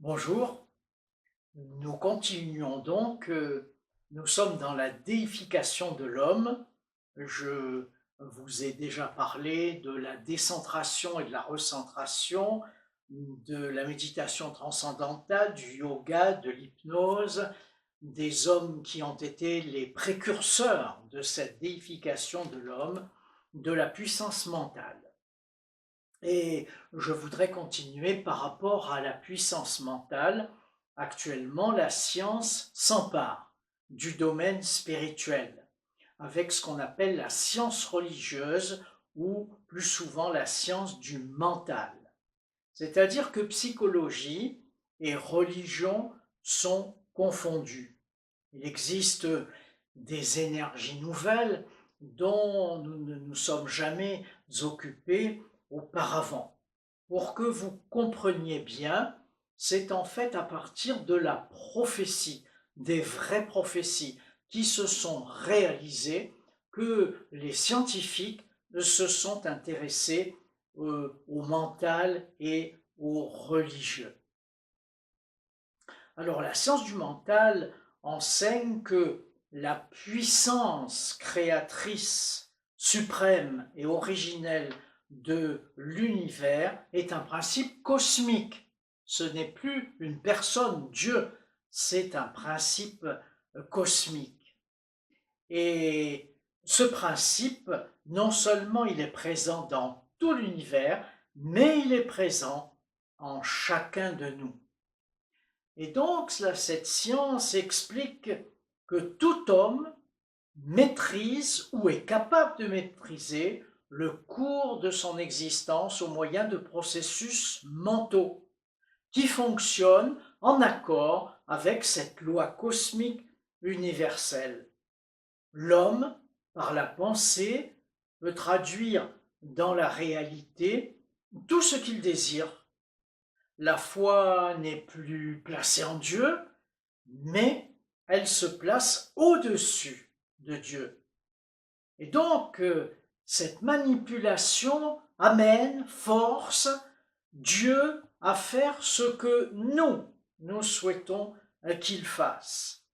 Bonjour, nous continuons donc, nous sommes dans la déification de l'homme. Je vous ai déjà parlé de la décentration et de la recentration, de la méditation transcendantale, du yoga, de l'hypnose, des hommes qui ont été les précurseurs de cette déification de l'homme, de la puissance mentale. Et je voudrais continuer par rapport à la puissance mentale. Actuellement, la science s'empare du domaine spirituel avec ce qu'on appelle la science religieuse ou plus souvent la science du mental. C'est-à-dire que psychologie et religion sont confondues. Il existe des énergies nouvelles dont nous ne nous sommes jamais occupés auparavant. Pour que vous compreniez bien, c'est en fait à partir de la prophétie, des vraies prophéties qui se sont réalisées, que les scientifiques se sont intéressés au mental et au religieux. Alors la science du mental enseigne que la puissance créatrice suprême et originelle de l'univers est un principe cosmique. Ce n'est plus une personne, Dieu, c'est un principe cosmique. Et ce principe, non seulement il est présent dans tout l'univers, mais il est présent en chacun de nous. Et donc, cette science explique que tout homme maîtrise ou est capable de maîtriser le cours de son existence au moyen de processus mentaux qui fonctionnent en accord avec cette loi cosmique universelle. L'homme, par la pensée, peut traduire dans la réalité tout ce qu'il désire. La foi n'est plus placée en Dieu, mais elle se place au-dessus de Dieu. Et donc, cette manipulation amène, force Dieu à faire ce que nous souhaitons qu'il fasse.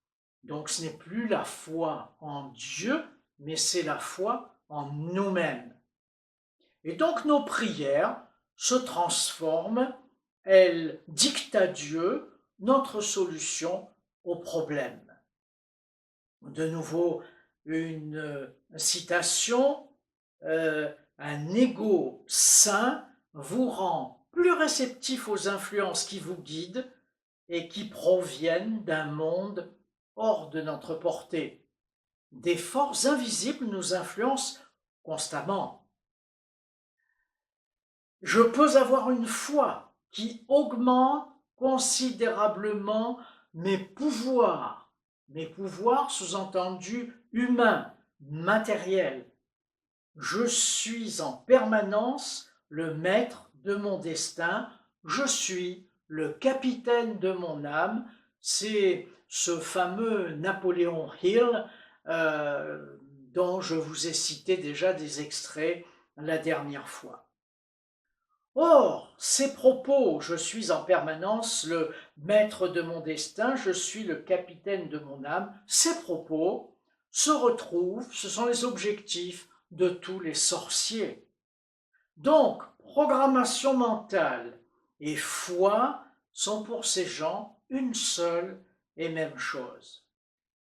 Donc ce n'est plus la foi en Dieu, mais c'est la foi en nous-mêmes. Et donc nos prières se transforment, elles dictent à Dieu notre solution au problème. De nouveau, une citation, un ego sain vous rend plus réceptif aux influences qui vous guident et qui proviennent d'un monde hors de notre portée. Des forces invisibles nous influencent constamment. Je peux avoir une foi qui augmente considérablement mes pouvoirs sous-entendus humains, matériels. Je suis en permanence le maître de mon destin, je suis le capitaine de mon âme. C'est ce fameux Napoléon Hill dont je vous ai cité déjà des extraits la dernière fois. Or, ces propos, je suis en permanence le maître de mon destin, je suis le capitaine de mon âme, ces propos se retrouvent, ce sont les objectifs de tous les sorciers. Donc, programmation mentale et foi sont pour ces gens une seule et même chose.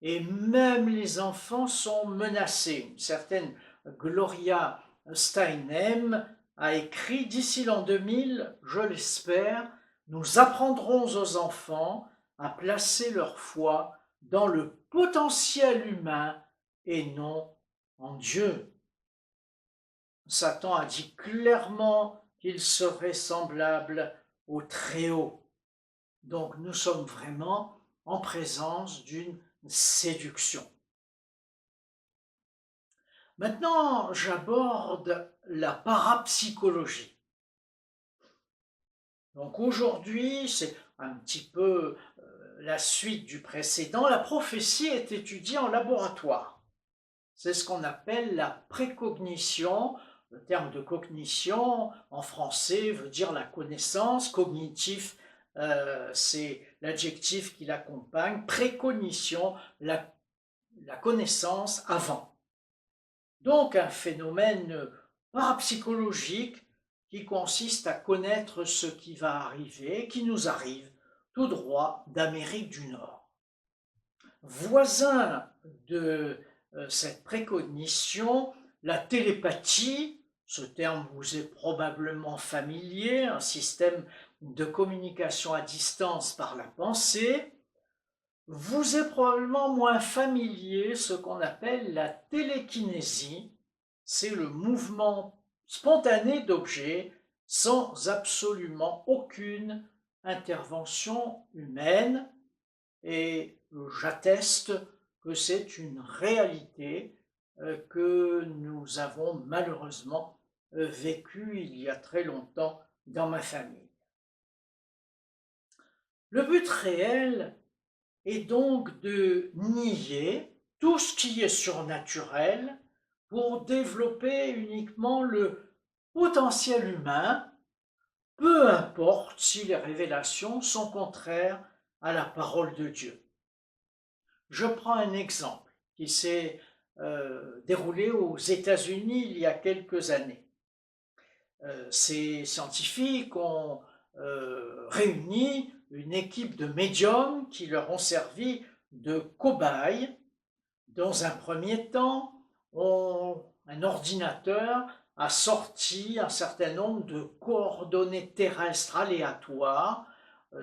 Et même les enfants sont menacés. Une certaine Gloria Steinem a écrit « D'ici l'an 2000, je l'espère, nous apprendrons aux enfants à placer leur foi dans le potentiel humain et non en Dieu. » Satan a dit clairement qu'il serait semblable au Très-Haut. Donc nous sommes vraiment en présence d'une séduction. Maintenant, j'aborde la parapsychologie. Donc aujourd'hui, c'est un petit peu la suite du précédent. La prophétie est étudiée en laboratoire. C'est ce qu'on appelle la précognition. Le terme de cognition, en français, veut dire la connaissance, cognitif c'est l'adjectif qui l'accompagne, précognition, la connaissance avant. Donc un phénomène parapsychologique qui consiste à connaître ce qui va arriver, qui nous arrive tout droit d'Amérique du Nord. Voisin de cette précognition, la télépathie, ce terme vous est probablement familier, un système de communication à distance par la pensée, vous est probablement moins familier ce qu'on appelle la télékinésie, c'est le mouvement spontané d'objets sans absolument aucune intervention humaine, et j'atteste que c'est une réalité que nous avons malheureusement vécue il y a très longtemps dans ma famille. Le but réel est donc de nier tout ce qui est surnaturel pour développer uniquement le potentiel humain, peu importe si les révélations sont contraires à la parole de Dieu. Je prends un exemple qui s'est déroulé aux États-Unis il y a quelques années. Ces scientifiques ont réuni une équipe de médiums qui leur ont servi de cobayes. Dans un premier temps, un ordinateur a sorti un certain nombre de coordonnées terrestres aléatoires,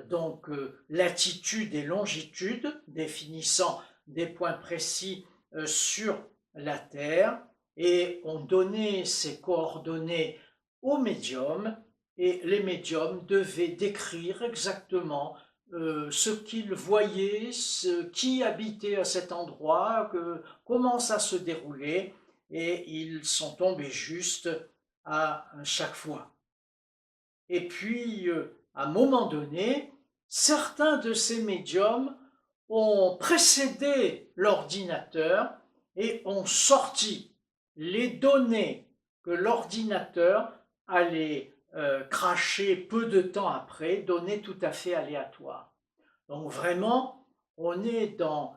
donc latitude et longitude, définissant des points précis sur la Terre, et ont donné ces coordonnées aux médiums, et les médiums devaient décrire exactement ce qu'ils voyaient, qui habitait à cet endroit, comment ça se déroulait, et ils sont tombés juste à chaque fois. Et puis, à un moment donné, certains de ces médiums ont précédé l'ordinateur et ont sorti les données que l'ordinateur allait cracher peu de temps après, données tout à fait aléatoires. Donc vraiment, on est dans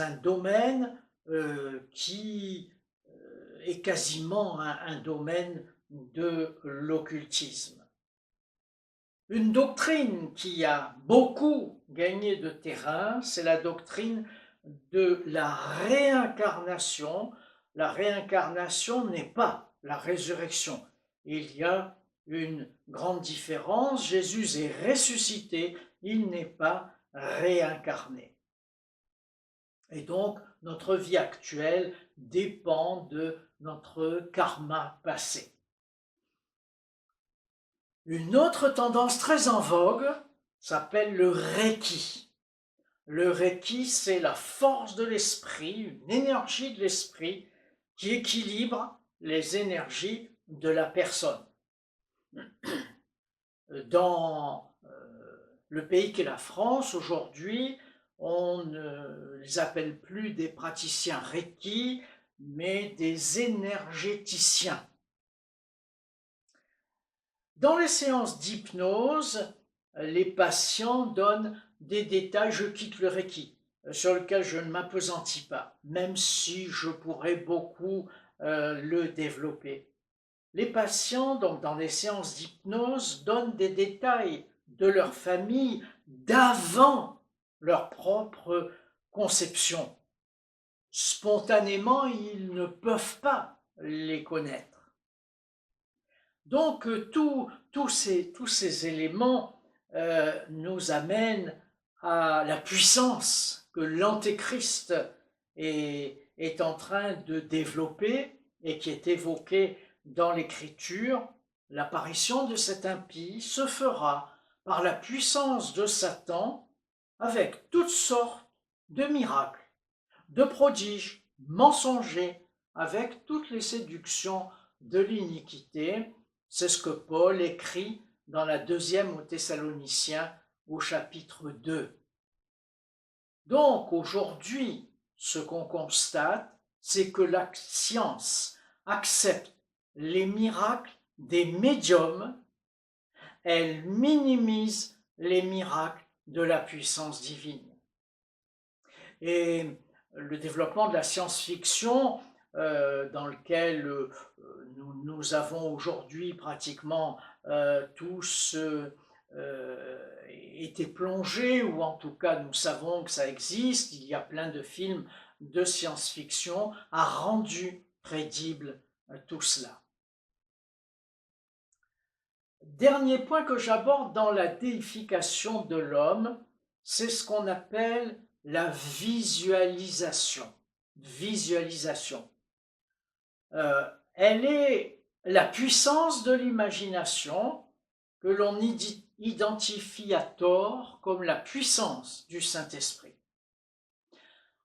un domaine qui est quasiment un domaine de l'occultisme. Une doctrine qui a beaucoup gagné de terrain, c'est la doctrine de la réincarnation. La réincarnation n'est pas la résurrection. Il y a une grande différence. Jésus est ressuscité, il n'est pas réincarné. Et donc, notre vie actuelle dépend de notre karma passé. Une autre tendance très en vogue s'appelle le Reiki. Le Reiki, c'est la force de l'esprit, une énergie de l'esprit qui équilibre les énergies de la personne. Dans le pays qu'est la France, aujourd'hui, on ne les appelle plus des praticiens Reiki, mais des énergéticiens. Dans les séances d'hypnose, les patients donnent des détails, je quitte le Reiki, sur lequel je ne m'appesantis pas, même si je pourrais beaucoup le développer. Les patients, donc dans les séances d'hypnose, donnent des détails de leur famille d'avant leur propre conception. Spontanément, ils ne peuvent pas les connaître. Donc, tous ces éléments nous amènent à la puissance que l'Antéchrist est en train de développer et qui est évoquée dans l'Écriture. L'apparition de cet impie se fera par la puissance de Satan avec toutes sortes de miracles, de prodiges mensongers, avec toutes les séductions de l'iniquité. C'est ce que Paul écrit dans la deuxième aux Thessaloniciens au chapitre 2. Donc aujourd'hui, ce qu'on constate, c'est que la science accepte les miracles des médiums, elle minimise les miracles de la puissance divine. Et le développement de la science-fiction, dans lequel nous avons aujourd'hui pratiquement tous été plongés, ou en tout cas nous savons que ça existe, il y a plein de films de science-fiction, a rendu crédible tout cela. Dernier point que j'aborde dans la déification de l'homme, c'est ce qu'on appelle la visualisation. Elle est la puissance de l'imagination que l'on identifie à tort comme la puissance du Saint-Esprit.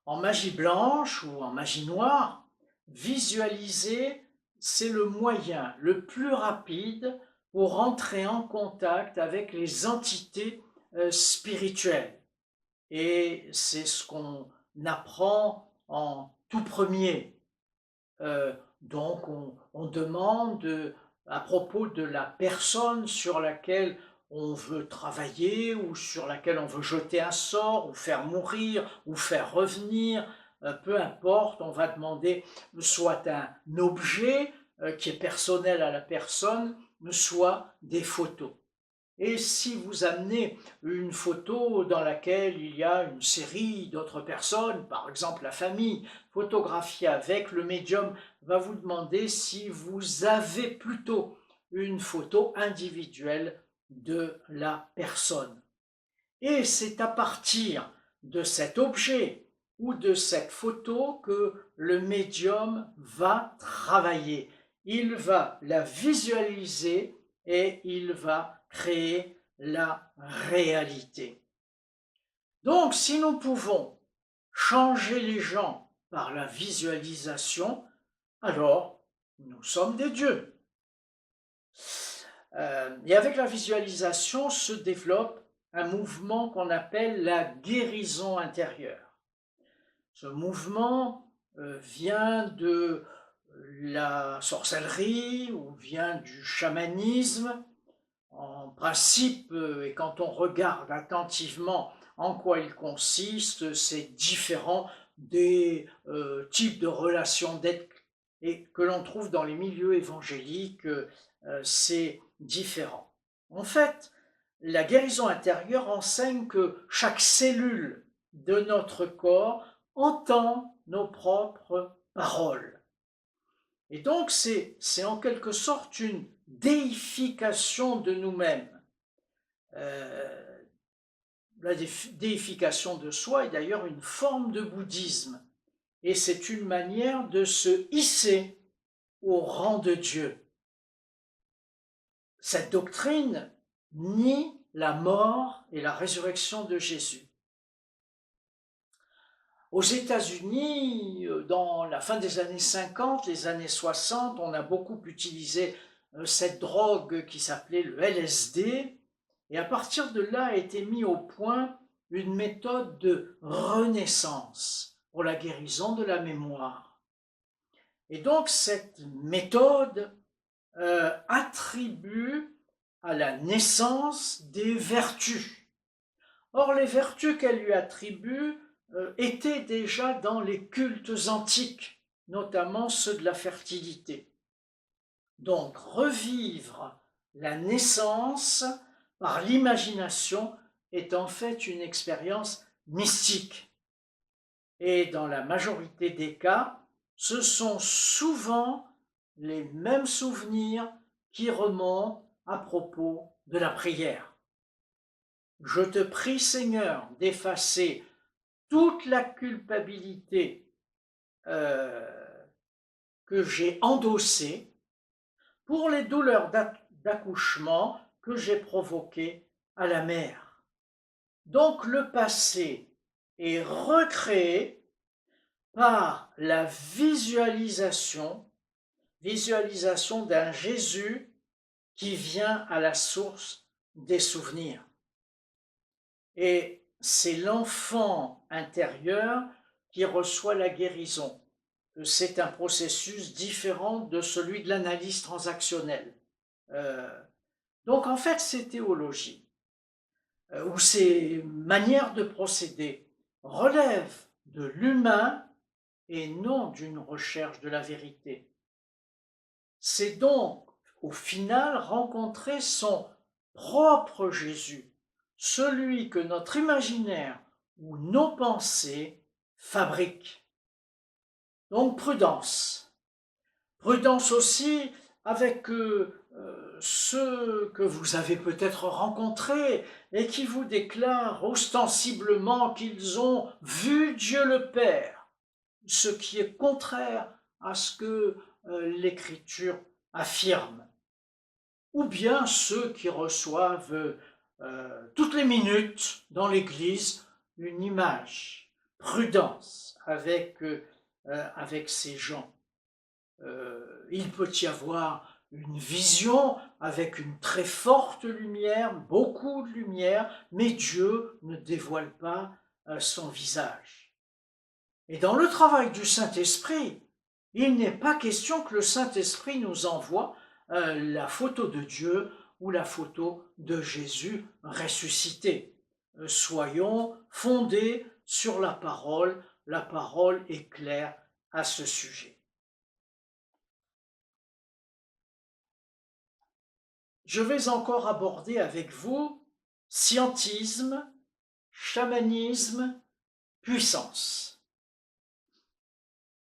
En magie blanche ou en magie noire, visualiser, c'est le moyen le plus rapide pour entrer en contact avec les entités spirituelles. Et c'est ce qu'on apprend en tout premier. Donc on demande à propos de la personne sur laquelle on veut travailler ou sur laquelle on veut jeter un sort ou faire mourir ou faire revenir, peu importe, on va demander soit un objet qui est personnel à la personne, soit des photos. Et si vous amenez une photo dans laquelle il y a une série d'autres personnes, par exemple la famille, photographiée avec, le médium va vous demander si vous avez plutôt une photo individuelle de la personne. Et c'est à partir de cet objet ou de cette photo que le médium va travailler. Il va la visualiser et il va créer la réalité. Donc, si nous pouvons changer les gens par la visualisation, alors nous sommes des dieux. Et avec la visualisation se développe un mouvement qu'on appelle la guérison intérieure. Ce mouvement vient de la sorcellerie ou vient du chamanisme. En principe, et quand on regarde attentivement en quoi il consiste, c'est différent des types de relations d'aide et que l'on trouve dans les milieux évangéliques, c'est différent. En fait, la guérison intérieure enseigne que chaque cellule de notre corps entend nos propres paroles. Et donc, c'est en quelque sorte une déification de nous-mêmes. La déification de soi est d'ailleurs une forme de bouddhisme. Et c'est une manière de se hisser au rang de Dieu. Cette doctrine nie la mort et la résurrection de Jésus. Aux États-Unis, dans la fin des années 50, les années 60, on a beaucoup utilisé cette drogue qui s'appelait le LSD, et à partir de là a été mis au point une méthode de renaissance pour la guérison de la mémoire. Et donc cette méthode attribue à la naissance des vertus. Or, les vertus qu'elle lui attribue étaient déjà dans les cultes antiques, notamment ceux de la fertilité. Donc, revivre la naissance par l'imagination est en fait une expérience mystique. Et dans la majorité des cas, ce sont souvent les mêmes souvenirs qui remontent à propos de la prière. Je te prie, Seigneur, d'effacer toute la culpabilité que j'ai endossée pour les douleurs d'accouchement que j'ai provoquées à la mère. Donc le passé est recréé par la visualisation d'un Jésus qui vient à la source des souvenirs. Et c'est l'enfant intérieur qui reçoit la guérison. C'est un processus différent de celui de l'analyse transactionnelle. Donc en fait, c'est théologie. ou ses manières de procéder relèvent de l'humain et non d'une recherche de la vérité. C'est donc au final rencontrer son propre Jésus, celui que notre imaginaire ou nos pensées fabriquent. Donc prudence. Prudence aussi avec ceux que vous avez peut-être rencontrés et qui vous déclarent ostensiblement qu'ils ont vu Dieu le Père, ce qui est contraire à ce que l'Écriture affirme. Ou bien ceux qui reçoivent toutes les minutes dans l'Église une image. Prudence avec ces gens. Il peut y avoir une vision avec une très forte lumière, beaucoup de lumière, mais Dieu ne dévoile pas son visage. Et dans le travail du Saint-Esprit, il n'est pas question que le Saint-Esprit nous envoie la photo de Dieu ou la photo de Jésus ressuscité. Soyons fondés sur la parole est claire à ce sujet. Je vais encore aborder avec vous scientisme, chamanisme, puissance.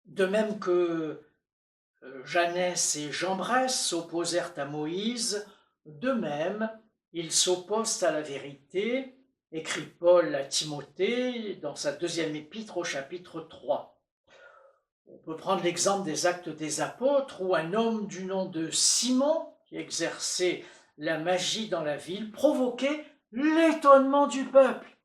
De même que Jeannès et Jean Brès s'opposèrent à Moïse, de même, ils s'opposent à la vérité, écrit Paul à Timothée dans sa deuxième épître au chapitre 3. On peut prendre l'exemple des Actes des Apôtres où un homme du nom de Simon, qui exerçait la magie dans la ville, provoquait l'étonnement du peuple.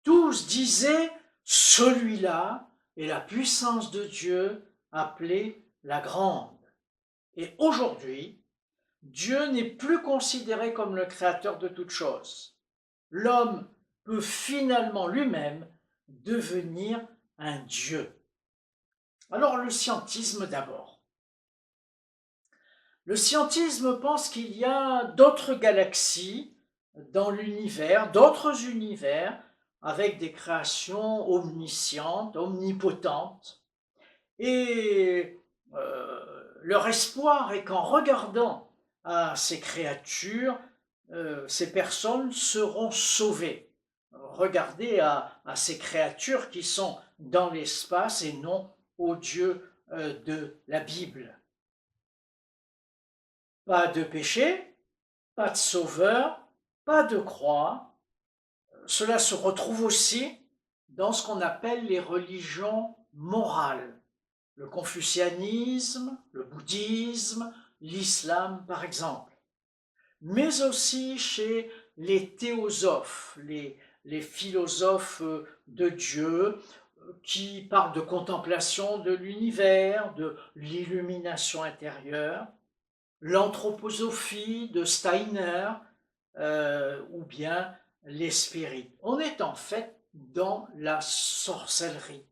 Tous disaient « celui-là est la puissance de Dieu appelée la grande ». Et aujourd'hui, Dieu n'est plus considéré comme le créateur de toutes choses. L'homme peut finalement lui-même devenir un Dieu. Alors le scientisme d'abord. Le scientisme pense qu'il y a d'autres galaxies dans l'univers, d'autres univers, avec des créations omniscientes, omnipotentes. Et leur espoir est qu'en regardant à ces créatures, ces personnes seront sauvées. Regardez à ces créatures qui sont dans l'espace et non au Dieu de la Bible. Pas de péché, pas de sauveur, pas de croix. Cela se retrouve aussi dans ce qu'on appelle les religions morales. Le confucianisme, le bouddhisme, l'islam par exemple. Mais aussi chez les théosophes, les philosophes de Dieu, qui parlent de contemplation de l'univers, de l'illumination intérieure, l'anthroposophie de Steiner, ou bien les spirites. On est en fait dans la sorcellerie.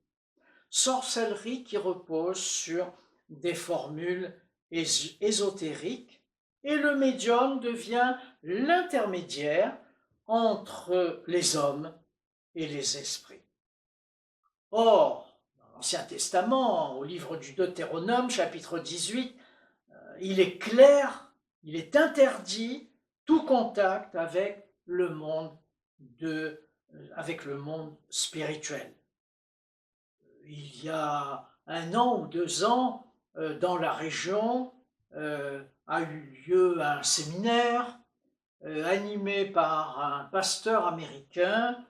Sorcellerie qui repose sur des formules ésotériques et le médium devient l'intermédiaire entre les hommes et les esprits. Or, dans l'Ancien Testament, au livre du Deutéronome, chapitre 18, il est clair, il est interdit tout contact avec le monde spirituel. Il y a 1 an ou 2 ans, dans la région, a eu lieu un séminaire animé par un pasteur américain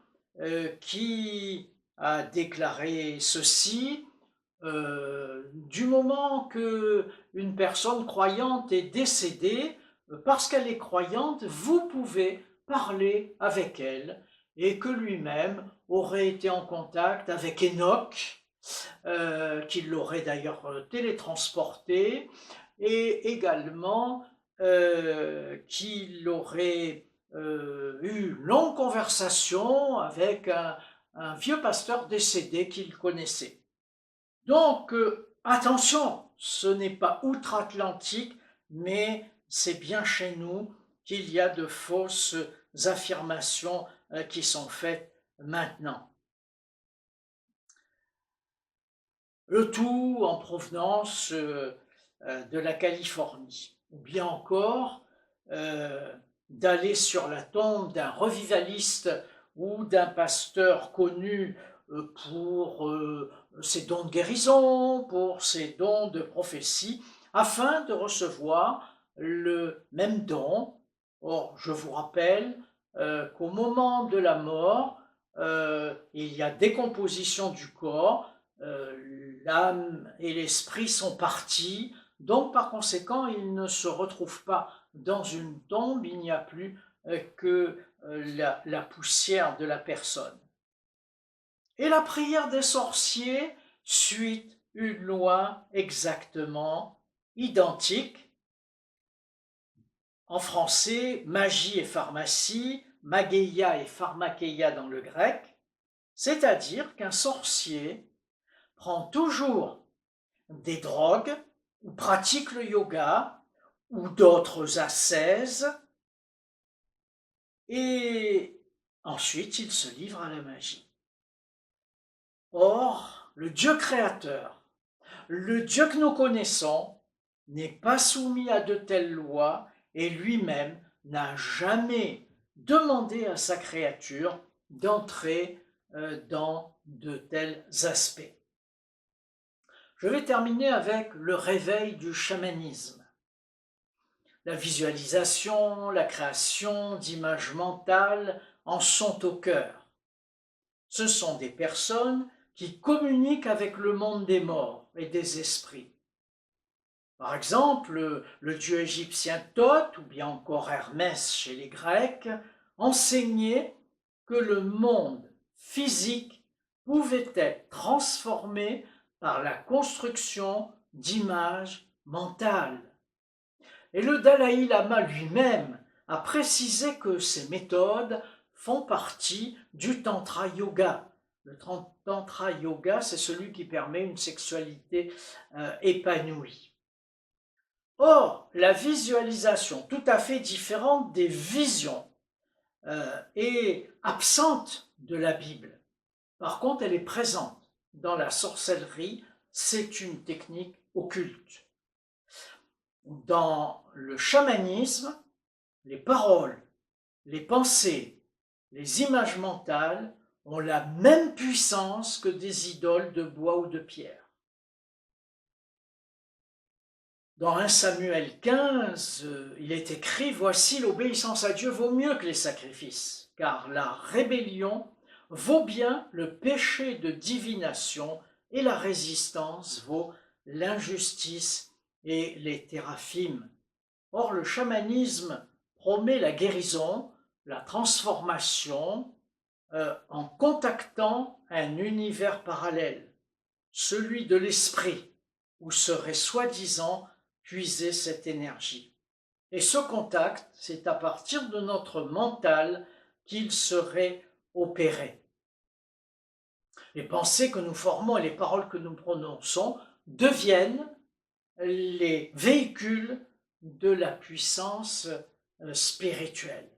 qui a déclaré ceci: du moment qu'une personne croyante est décédée, parce qu'elle est croyante, vous pouvez parler avec elle, et que lui-même aurait été en contact avec Enoch, qu'il l'aurait d'ailleurs télétransporté, et également qu'il aurait eu une longue conversation avec un vieux pasteur décédé qu'il connaissait. Donc, attention, ce n'est pas outre-Atlantique, mais c'est bien chez nous qu'il y a de fausses affirmations qui sont faites maintenant. Le tout en provenance de la Californie, ou bien encore d'aller sur la tombe d'un revivaliste ou d'un pasteur connu pour ses dons de guérison, pour ses dons de prophétie, afin de recevoir le même don. Or, je vous rappelle qu'au moment de la mort, il y a décomposition du corps, l'âme et l'esprit sont partis, donc par conséquent, ils ne se retrouvent pas dans une tombe, il n'y a plus que la poussière de la personne. Et la prière des sorciers suit une loi exactement identique. En français, magie et pharmacie, mageia et pharmakeia dans le grec, c'est-à-dire qu'un sorcier prend toujours des drogues ou pratique le yoga ou d'autres ascèses et ensuite il se livre à la magie. Or, le Dieu créateur, le Dieu que nous connaissons, n'est pas soumis à de telles lois et lui-même n'a jamais demandé à sa créature d'entrer dans de tels aspects. Je vais terminer avec le réveil du chamanisme. La visualisation, la création d'images mentales en sont au cœur. Ce sont des personnes qui communiquent avec le monde des morts et des esprits. Par exemple, le dieu égyptien Thoth, ou bien encore Hermès chez les Grecs, enseignait que le monde physique pouvait être transformé par la construction d'images mentales. Et le Dalai Lama lui-même a précisé que ces méthodes font partie du Tantra Yoga. Le Tantra Yoga, c'est celui qui permet une sexualité épanouie. Or, la visualisation, tout à fait différente des visions, est absente de la Bible. Par contre, elle est présente dans la sorcellerie, c'est une technique occulte. Dans le chamanisme, les paroles, les pensées, les images mentales ont la même puissance que des idoles de bois ou de pierre. Dans 1 Samuel 15, il est écrit « Voici l'obéissance à Dieu vaut mieux que les sacrifices, car la rébellion vaut bien le péché de divination et la résistance vaut l'injustice et les téraphimes. » Or, le chamanisme promet la guérison, la transformation en contactant un univers parallèle, celui de l'esprit, où serait soi-disant puiser cette énergie. Et ce contact, c'est à partir de notre mental qu'il serait opéré. Les pensées que nous formons et les paroles que nous prononçons deviennent les véhicules de la puissance spirituelle.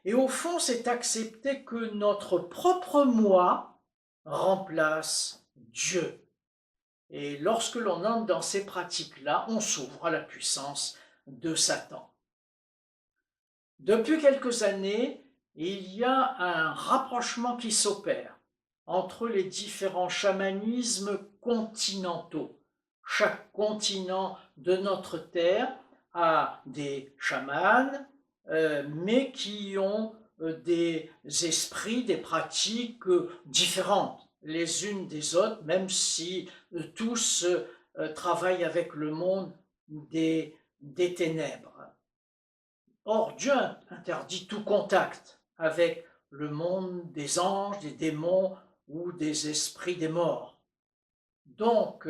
Et au fond, c'est accepter que notre propre moi remplace Dieu. Et lorsque l'on entre dans ces pratiques-là, on s'ouvre à la puissance de Satan. Depuis quelques années, il y a un rapprochement qui s'opère entre les différents chamanismes continentaux. Chaque continent de notre Terre a des chamans, mais qui ont des esprits, des pratiques différentes les unes des autres, même si tous travaillent avec le monde des ténèbres. Or, Dieu interdit tout contact avec le monde des anges, des démons ou des esprits des morts. Donc,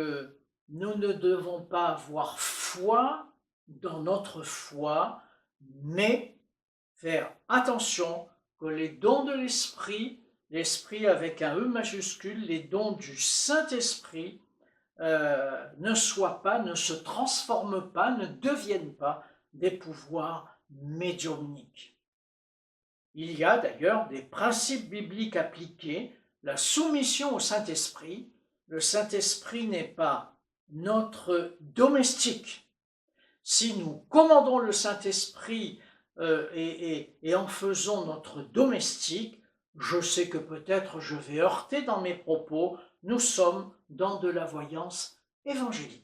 nous ne devons pas avoir foi dans notre foi, mais faire attention que les dons de l'esprit, l'esprit avec un E majuscule, les dons du Saint-Esprit, ne soient pas, ne se transforment pas, ne deviennent pas des pouvoirs médiumniques. Il y a d'ailleurs des principes bibliques appliqués, la soumission au Saint-Esprit. Le Saint-Esprit n'est pas notre domestique. Si nous commandons le Saint-Esprit et en faisons notre domestique, je sais que peut-être je vais heurter dans mes propos, nous sommes dans de la voyance évangélique.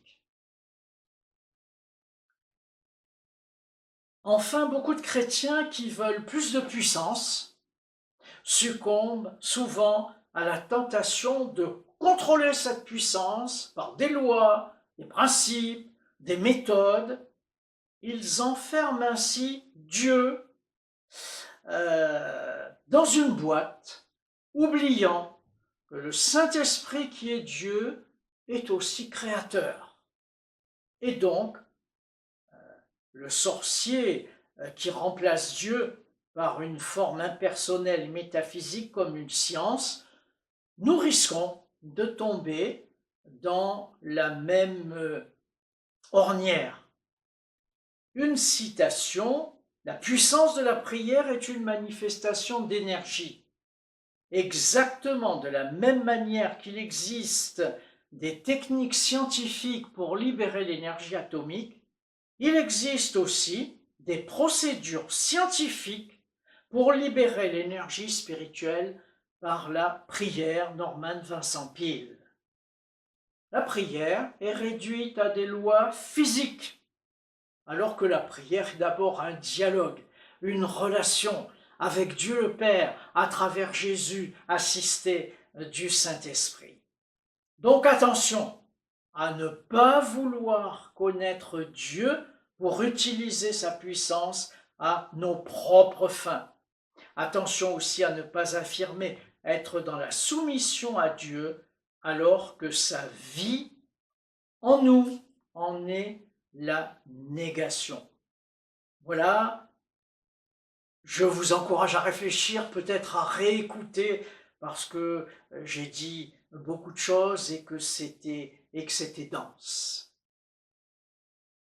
Enfin, beaucoup de chrétiens qui veulent plus de puissance succombent souvent à la tentation de contrôler cette puissance par des lois, des principes, des méthodes. Ils enferment ainsi Dieu dans une boîte, oubliant que le Saint-Esprit qui est Dieu est aussi créateur. Et donc, le sorcier qui remplace Dieu par une forme impersonnelle et métaphysique comme une science, nous risquons de tomber dans la même ornière. Une citation, la puissance de la prière est une manifestation d'énergie. Exactement de la même manière qu'il existe des techniques scientifiques pour libérer l'énergie atomique, il existe aussi des procédures scientifiques pour libérer l'énergie spirituelle par la prière. Norman Vincent Peale. La prière est réduite à des lois physiques, alors que la prière est d'abord un dialogue, une relation avec Dieu le Père à travers Jésus, assisté du Saint-Esprit. Donc attention à ne pas vouloir connaître Dieu pour utiliser sa puissance à nos propres fins. Attention aussi à ne pas affirmer être dans la soumission à Dieu alors que sa vie en nous en est la négation. Voilà, je vous encourage à réfléchir, peut-être à réécouter, parce que j'ai dit beaucoup de choses et que c'était dense.